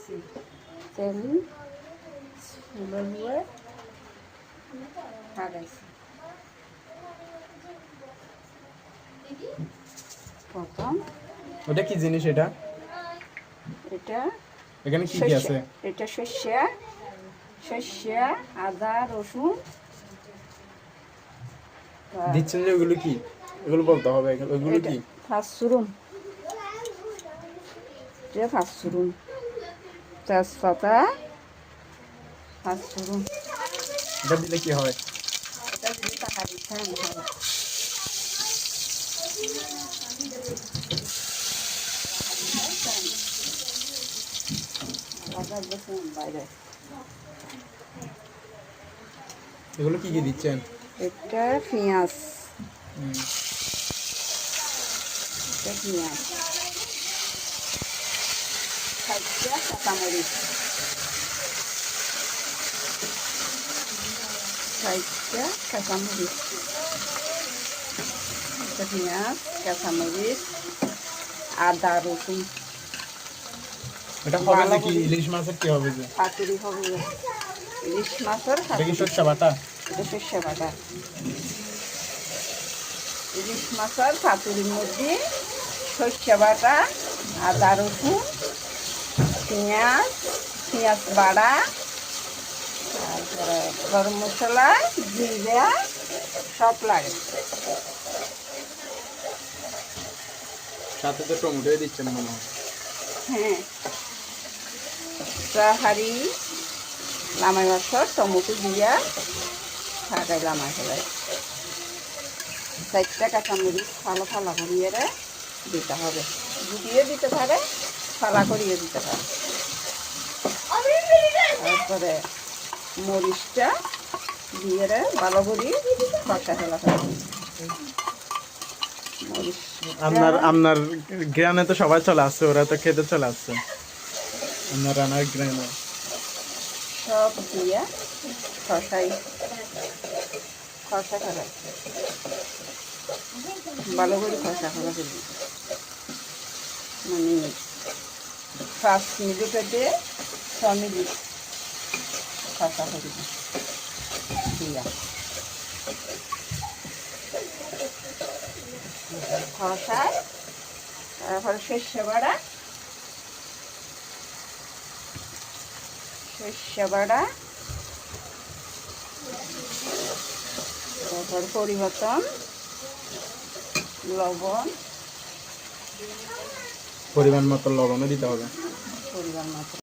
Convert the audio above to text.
দিচ্ছি তেল ফুলো দিয়ে লাগাইছি। প্রথম ওটা কি জিনিস? এটা এটা এখানে কি কি আছে? এটা সর্ষে আদা রসুন দিচ্ছেন যে ওগুলো কি? এগুলো বলতে হবে। ওগুলো কি? পাঁচফোড়ন, পাঁচফোড়ন, তেজপাতা, পাঁচফোড়ন। এটা দিলে কি হয়? এটা দিলে তাহারি খান হয়। বাইরে এগুলো কি কি দিচ্ছেন? এটা পেঁয়াজ, এটা পেঁয়াজ, কাঁচামরিচ, কাঁচামরিচ, এটা পেঁয়াজ, কাঁচামরিচ, আদা রসুন। এটা হবে যে কি? ইলিশ মাছের কি হবে যে? পাতুরি হবে, ইলিশ মাছের এটা কি সরষে বাটা? এটা সর্ষে বাটা। ইলিশ মাছের পাতুরির মধ্যে সর্ষে বাটা, আদা রসুন, পেঁয়াজ বাটা, তারপরে গরম মশলা, জিরা সব লাগে। সাথে তো টমেটো দিচ্ছেন মনে হয়। হ্যাঁ, তাহারি লামাই মাছের টমেটো দিয়া থাকাই লামাই ফেলাই। 4টা কাঁচামরিচ ফালা ফালা করিয়ে দিতে হবে, গুটিয়ে দিতে পারে, ফালা করিয়ে দিতে পারে। তারপরে মরিচটা দিয়ে ভালো করে কষা ফেলা হবে। আপনার গ্রামে তো সবাই চলে আসছে, ওরা তো খেতে চলে আসছে আপনার রান্নার গ্রামে। সব দিয়ে খসা ফেলাই, ভালো করে খসা ফেলা ফেলবি। মানে 5 মিনিটে 6 মিনিট খসা ফেলবি দিয়া খসায়। তারপরে সর্ষে বাটা, তারপর পরিবর্তন লবণ, পরিমাণ মতো লবণও দিতে হবে। পরিমাণ মতো